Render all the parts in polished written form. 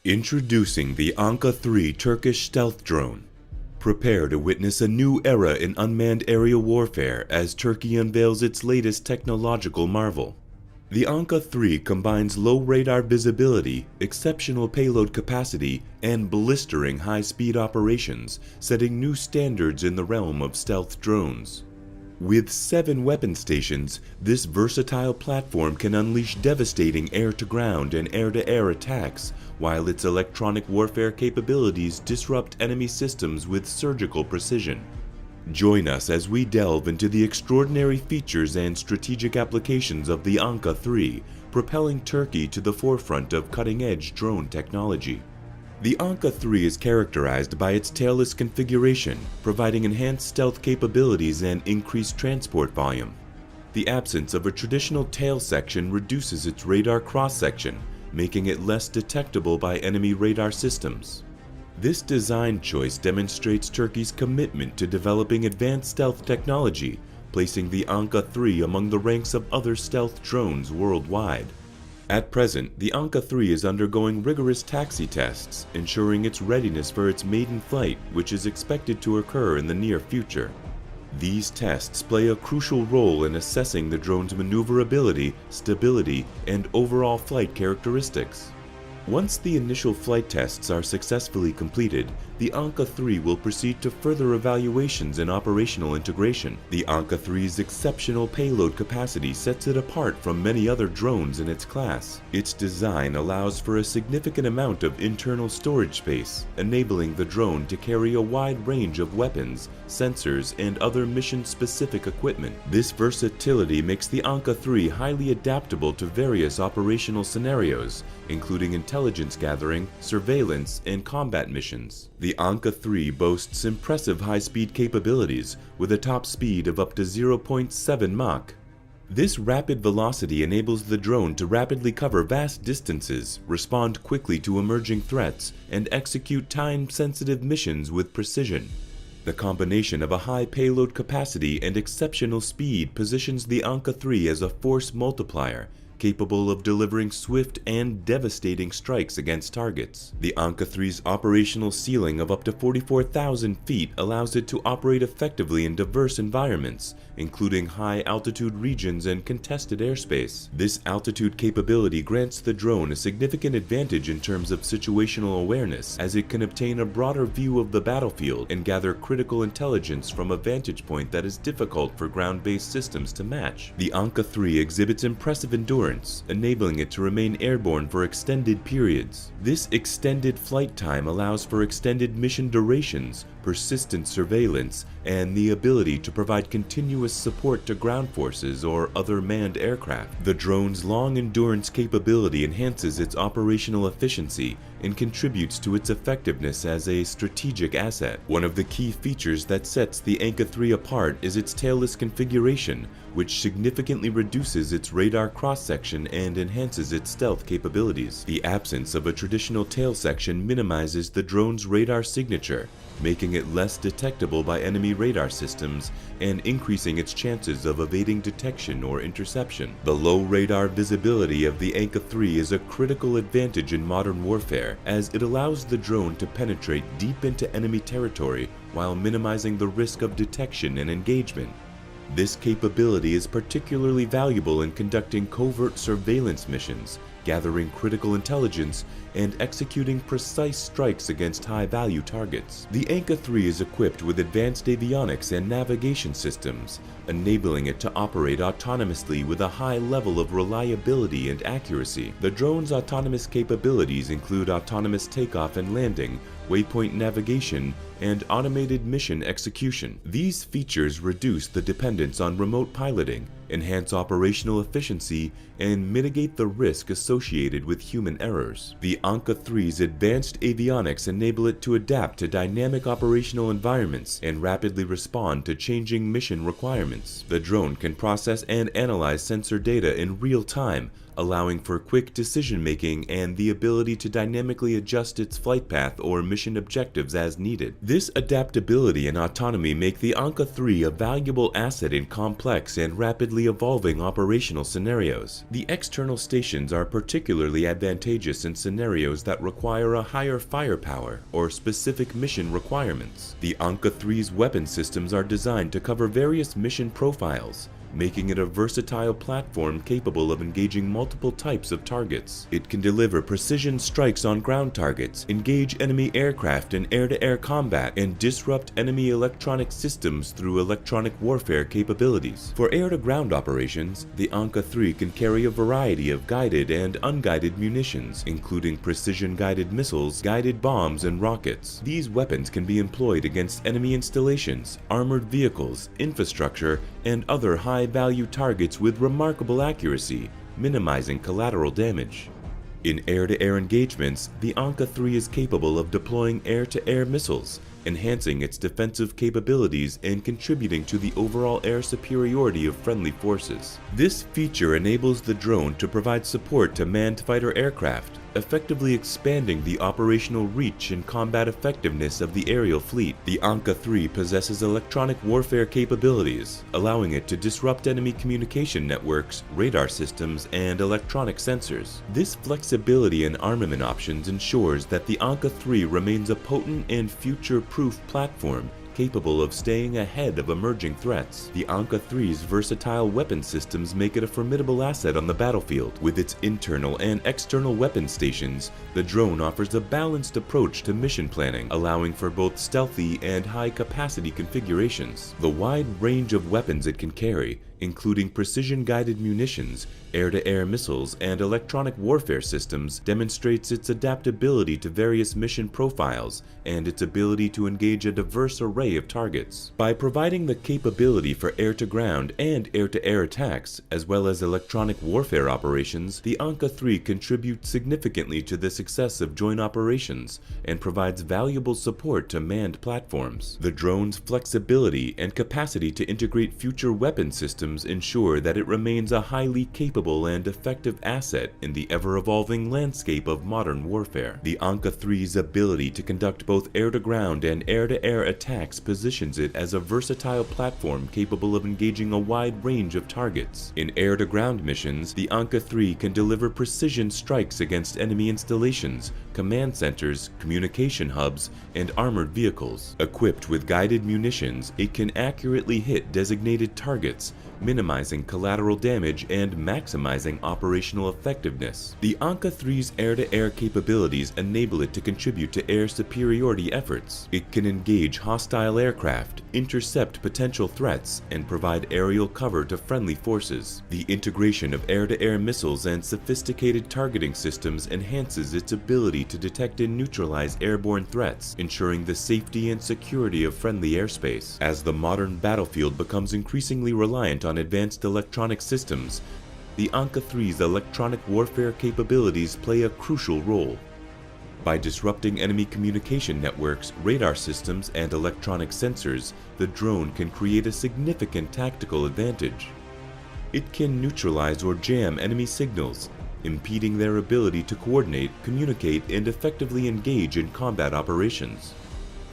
Introducing the ANKA-3 Turkish Stealth Drone. Prepare to witness a new era in unmanned aerial warfare as Turkey unveils its latest technological marvel. The ANKA-3 combines low radar visibility, exceptional payload capacity, and blistering high-speed operations, setting new standards in the realm of stealth drones. With 7 weapon stations, this versatile platform can unleash devastating air-to-ground and air-to-air attacks, while its electronic warfare capabilities disrupt enemy systems with surgical precision. Join us as we delve into the extraordinary features and strategic applications of the ANKA-3, propelling Turkey to the forefront of cutting-edge drone technology. The ANKA-3 is characterized by its tailless configuration, providing enhanced stealth capabilities and increased transport volume. The absence of a traditional tail section reduces its radar cross-section, making it less detectable by enemy radar systems. This design choice demonstrates Turkey's commitment to developing advanced stealth technology, placing the ANKA-3 among the ranks of other stealth drones worldwide. At present, the ANKA-3 is undergoing rigorous taxi tests, ensuring its readiness for its maiden flight, which is expected to occur in the near future. These tests play a crucial role in assessing the drone's maneuverability, stability, and overall flight characteristics. Once the initial flight tests are successfully completed, the ANKA-3 will proceed to further evaluations and operational integration. The ANKA-3's exceptional payload capacity sets it apart from many other drones in its class. Its design allows for a significant amount of internal storage space, enabling the drone to carry a wide range of weapons, sensors, and other mission-specific equipment. This versatility makes the ANKA-3 highly adaptable to various operational scenarios, including intelligence gathering, surveillance, and combat missions. The ANKA-3 boasts impressive high-speed capabilities with a top speed of up to 0.7 Mach. This rapid velocity enables the drone to rapidly cover vast distances, respond quickly to emerging threats, and execute time-sensitive missions with precision. The combination of a high payload capacity and exceptional speed positions the ANKA-3 as a force multiplier, capable of delivering swift and devastating strikes against targets. The ANKA-3's operational ceiling of up to 44,000 feet allows it to operate effectively in diverse environments, including high-altitude regions and contested airspace. This altitude capability grants the drone a significant advantage in terms of situational awareness, as it can obtain a broader view of the battlefield and gather critical intelligence from a vantage point that is difficult for ground-based systems to match. The ANKA-3 exhibits impressive endurance, enabling it to remain airborne for extended periods. This extended flight time allows for extended mission durations, persistent surveillance, and the ability to provide continuous support to ground forces or other manned aircraft. The drone's long endurance capability enhances its operational efficiency and contributes to its effectiveness as a strategic asset. One of the key features that sets the ANKA-3 apart is its tailless configuration, which significantly reduces its radar cross-section and enhances its stealth capabilities. The absence of a traditional tail section minimizes the drone's radar signature, making it less detectable by enemy radar systems and increasing its chances of evading detection or interception. The low radar visibility of the ANKA-3 is a critical advantage in modern warfare, as it allows the drone to penetrate deep into enemy territory while minimizing the risk of detection and engagement. This capability is particularly valuable in conducting covert surveillance missions, gathering critical intelligence, and executing precise strikes against high-value targets. The ANKA-3 is equipped with advanced avionics and navigation systems, enabling it to operate autonomously with a high level of reliability and accuracy. The drone's autonomous capabilities include autonomous takeoff and landing, waypoint navigation, and automated mission execution. These features reduce the dependence on remote piloting, enhance operational efficiency, and mitigate the risk associated with human errors. The ANKA-3's advanced avionics enable it to adapt to dynamic operational environments and rapidly respond to changing mission requirements. The drone can process and analyze sensor data in real time, allowing for quick decision-making and the ability to dynamically adjust its flight path or mission objectives as needed. This adaptability and autonomy make the ANKA-3 a valuable asset in complex and rapidly evolving operational scenarios. The external stations are particularly advantageous in scenarios that require a higher firepower or specific mission requirements. The ANKA-3's weapon systems are designed to cover various mission profiles, making it a versatile platform capable of engaging multiple types of targets. It can deliver precision strikes on ground targets, engage enemy aircraft in air-to-air combat, and disrupt enemy electronic systems through electronic warfare capabilities. For air-to-ground operations, the ANKA-3 can carry a variety of guided and unguided munitions, including precision-guided missiles, guided bombs, and rockets. These weapons can be employed against enemy installations, armored vehicles, infrastructure, and other high-value targets with remarkable accuracy, minimizing collateral damage. In air-to-air engagements, the ANKA-3 is capable of deploying air-to-air missiles, enhancing its defensive capabilities and contributing to the overall air superiority of friendly forces. This feature enables the drone to provide support to manned fighter aircraft, effectively expanding the operational reach and combat effectiveness of the aerial fleet. The ANKA-3 possesses electronic warfare capabilities, allowing it to disrupt enemy communication networks, radar systems, and electronic sensors. This flexibility in armament options ensures that the ANKA-3 remains a potent and future-proof platform capable of staying ahead of emerging threats. The ANKA-3's versatile weapon systems make it a formidable asset on the battlefield. With its internal and external weapon stations, the drone offers a balanced approach to mission planning, allowing for both stealthy and high-capacity configurations. The wide range of weapons it can carry, including precision-guided munitions, air-to-air missiles, and electronic warfare systems, demonstrates its adaptability to various mission profiles and its ability to engage a diverse array of targets. By providing the capability for air-to-ground and air-to-air attacks, as well as electronic warfare operations, the ANKA-3 contributes significantly to the success of joint operations and provides valuable support to manned platforms. The drone's flexibility and capacity to integrate future weapon systems ensure that it remains a highly capable and effective asset in the ever-evolving landscape of modern warfare. The ANKA-3's ability to conduct both air-to-ground and air-to-air attacks positions it as a versatile platform capable of engaging a wide range of targets. In air-to-ground missions, the ANKA-3 can deliver precision strikes against enemy installations, command centers, communication hubs, and armored vehicles. Equipped with guided munitions, it can accurately hit designated targets, minimizing collateral damage and maximizing operational effectiveness. The ANKA-3's air-to-air capabilities enable it to contribute to air superiority efforts. It can engage hostile aircraft, intercept potential threats, and provide aerial cover to friendly forces. The integration of air-to-air missiles and sophisticated targeting systems enhances its ability to detect and neutralize airborne threats, ensuring the safety and security of friendly airspace. As the modern battlefield becomes increasingly reliant on advanced electronic systems, the ANKA-3's electronic warfare capabilities play a crucial role. By disrupting enemy communication networks, radar systems, and electronic sensors, the drone can create a significant tactical advantage. It can neutralize or jam enemy signals, impeding their ability to coordinate, communicate, and effectively engage in combat operations.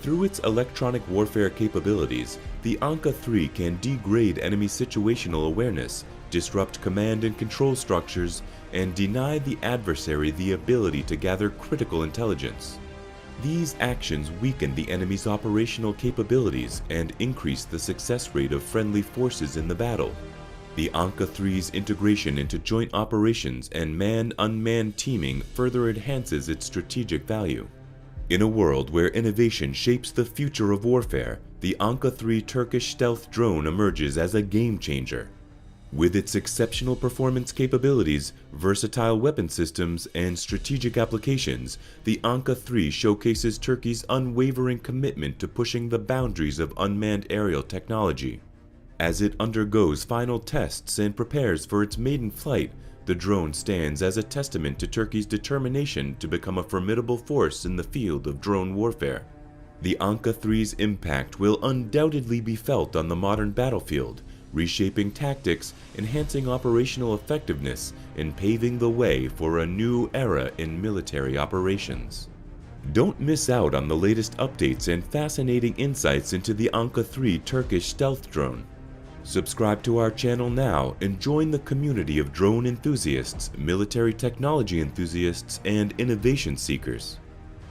Through its electronic warfare capabilities, the ANKA-3 can degrade enemy situational awareness, disrupt command and control structures, and deny the adversary the ability to gather critical intelligence. These actions weaken the enemy's operational capabilities and increase the success rate of friendly forces in the battle. The ANKA-3's integration into joint operations and man-unmanned teaming further enhances its strategic value. In a world where innovation shapes the future of warfare, the ANKA-3 Turkish Stealth Drone emerges as a game-changer. With its exceptional performance capabilities, versatile weapon systems, and strategic applications, the ANKA-3 showcases Turkey's unwavering commitment to pushing the boundaries of unmanned aerial technology. As it undergoes final tests and prepares for its maiden flight, the drone stands as a testament to Turkey's determination to become a formidable force in the field of drone warfare. The ANKA-3's impact will undoubtedly be felt on the modern battlefield, reshaping tactics, enhancing operational effectiveness, and paving the way for a new era in military operations. Don't miss out on the latest updates and fascinating insights into the ANKA-3 Turkish Stealth Drone. Subscribe to our channel now and join the community of drone enthusiasts, military technology enthusiasts, and innovation seekers.